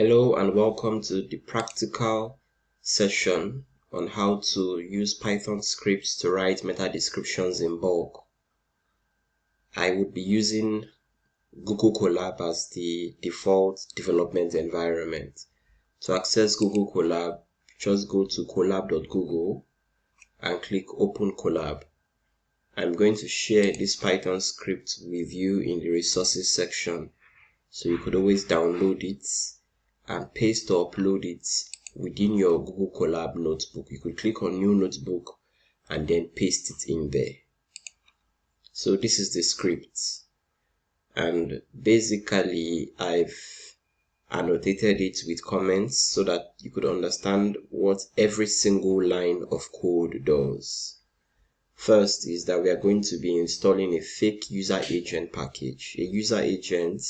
Hello and welcome to the practical session on how to use Python scripts to write meta descriptions in bulk. I would be using Google Collab as the default development environment. To access Google Collab, just go to collab.google and click Open Collab. I'm going to share this Python script with you in the resources section, so you could always download it and paste or upload it within your Google Collab notebook. You could click on New Notebook and then paste it in there. So this is the script, and basically I've annotated it with comments so that you could understand what every single line of code does. First is that we are going to be installing a fake user agent package. A user agent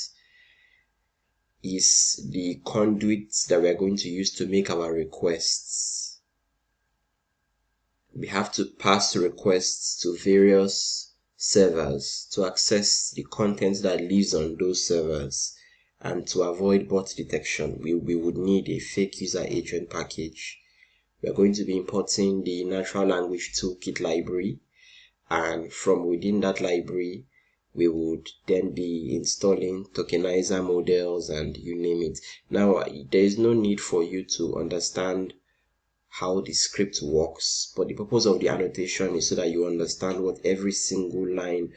is the conduit that we are going to use to make our requests. We have to pass requests to various servers to access the content that lives on those servers, and to avoid bot detection, we would need a fake user agent package. We are going to be importing the natural language toolkit library, and from within that library we would then be installing tokenizer models and you name it. Now, there is no need for you to understand how the script works, but the purpose of the annotation is so that you understand what every single line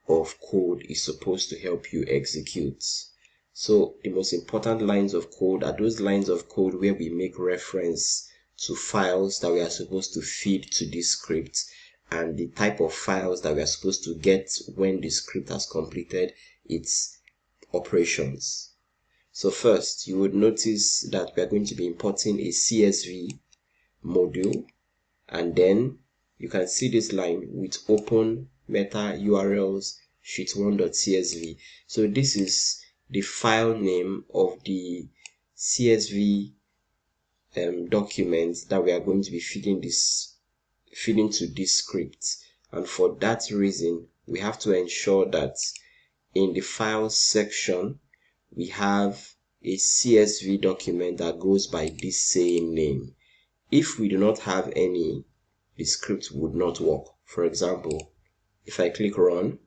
of code is supposed to help you execute. So the most important lines of code are those lines of code where we make reference to files that we are supposed to feed to this script, and the type of files that we are supposed to get when the script has completed its operations. So first, you would notice that we are going to be importing a CSV module, and then you can see this line with open meta URLs sheet1.csv. So this is the file name of the CSV document that we are going to be feeding to this script, and for that reason we have to ensure that in the files section we have a CSV document that goes by this same name. If we do not have any, the script would not work. For example, if I click run,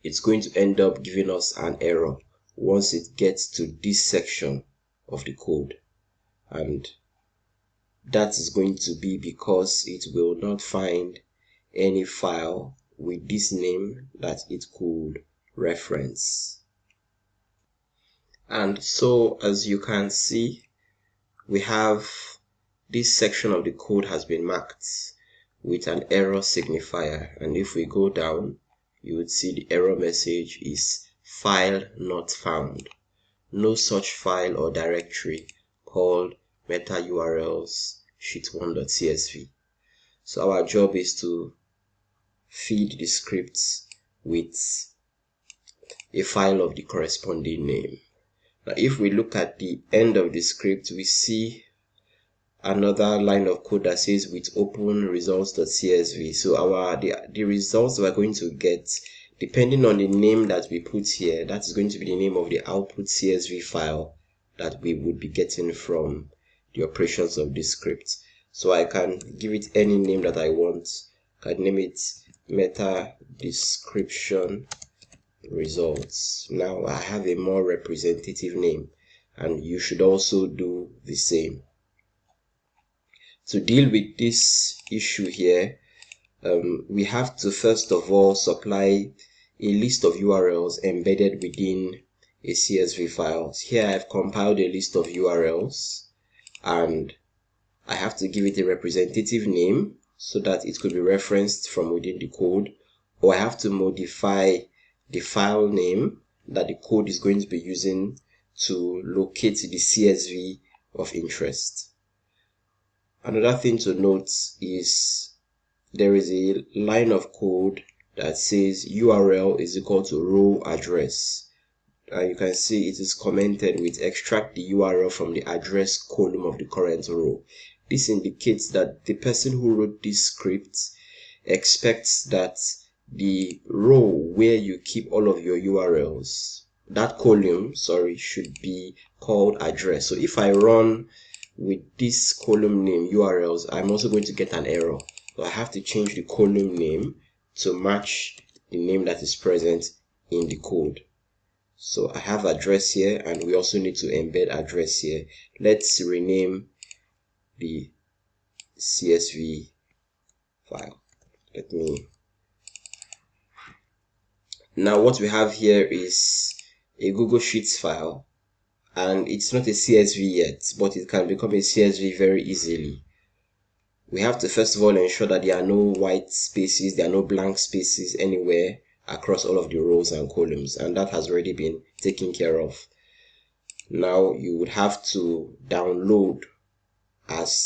it's going to end up giving us an error once it gets to this section of the code, and that is going to be because it will not find any file with this name that it could reference. And so, as you can see, we have this section of the code has been marked with an error signifier, and if we go down, you would see the error message is file not found. No such file or directory called meta URLs sheet1.csv. So our job is to feed the scripts with a file of the corresponding name. Now, if we look at the end of the script, we see another line of code that says with open results.csv. So the results we're going to get, depending on the name that we put here, that is going to be the name of the output CSV file that we would be getting from the operations of this script. So I can give it any name that I want. I can name it meta description results. Now I have a more representative name, and you should also do the same. To deal with this issue here, we have to first of all supply a list of URLs embedded within a CSV file. Here I've compiled a list of URLs, and I have to give it a representative name so that it could be referenced from within the code, or I have to modify the file name that the code is going to be using to locate the CSV of interest. Another thing to note is there is a line of code that says URL is equal to row address, and you can see it is commented with extract the URL from the address column of the current row. This indicates that the person who wrote this script expects that the row where you keep all of your URLs that column, sorry, should be called address. So if I run with this column name URLs, I'm also going to get an error. So I have to change the column name to match the name that is present in the code. So I have address here, and we also need to embed address here. Let's rename the CSV file. Now what we have here is a Google Sheets file, and it's not a CSV yet, but it can become a CSV very easily. We have to first of all ensure that there are no white spaces, there are no blank spaces anywhere across all of the rows and columns, and that has already been taken care of. Now you would have to download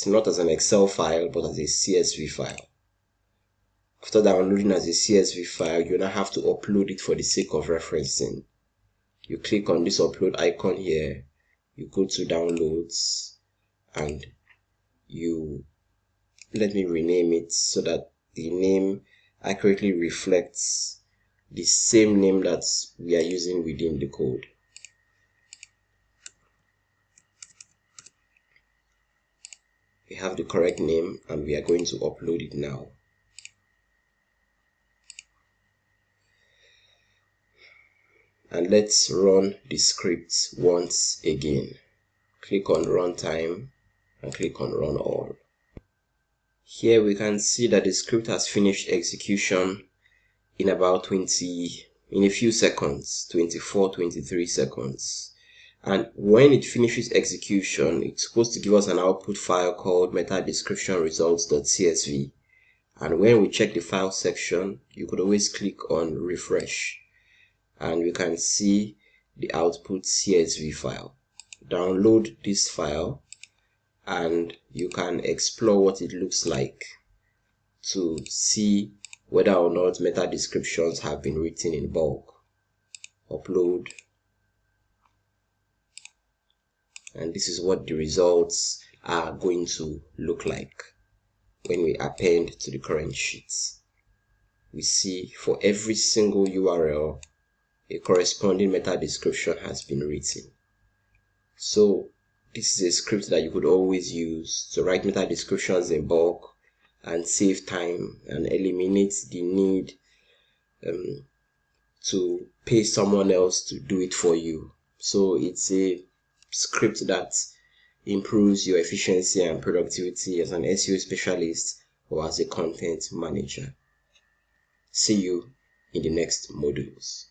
not as an Excel file, but as a CSV file. After downloading as a CSV file, you now have to upload it for the sake of referencing. You click on this upload icon here, you go to downloads, and let me rename it so that the name accurately reflects the same name that we are using within the code. We have the correct name, and we are going to upload it now. And let's run the script once again. Click on runtime and click on run all. Here we can see that the script has finished execution in about in a few seconds, 24, 23 seconds. And when it finishes execution, it's supposed to give us an output file called meta description results.csv. And when we check the file section, you could always click on refresh, and we can see the output CSV file. Download this file, and you can explore what it looks like to see whether or not meta descriptions have been written in bulk. Upload, and this is what the results are going to look like when we append to the current sheets. We see for every single URL, a corresponding meta description has been written. So this is a script that you could always use to write meta descriptions in bulk and save time and eliminate the need to pay someone else to do it for you. So it's a script that improves your efficiency and productivity as an SEO specialist or as a content manager. See you in the next modules.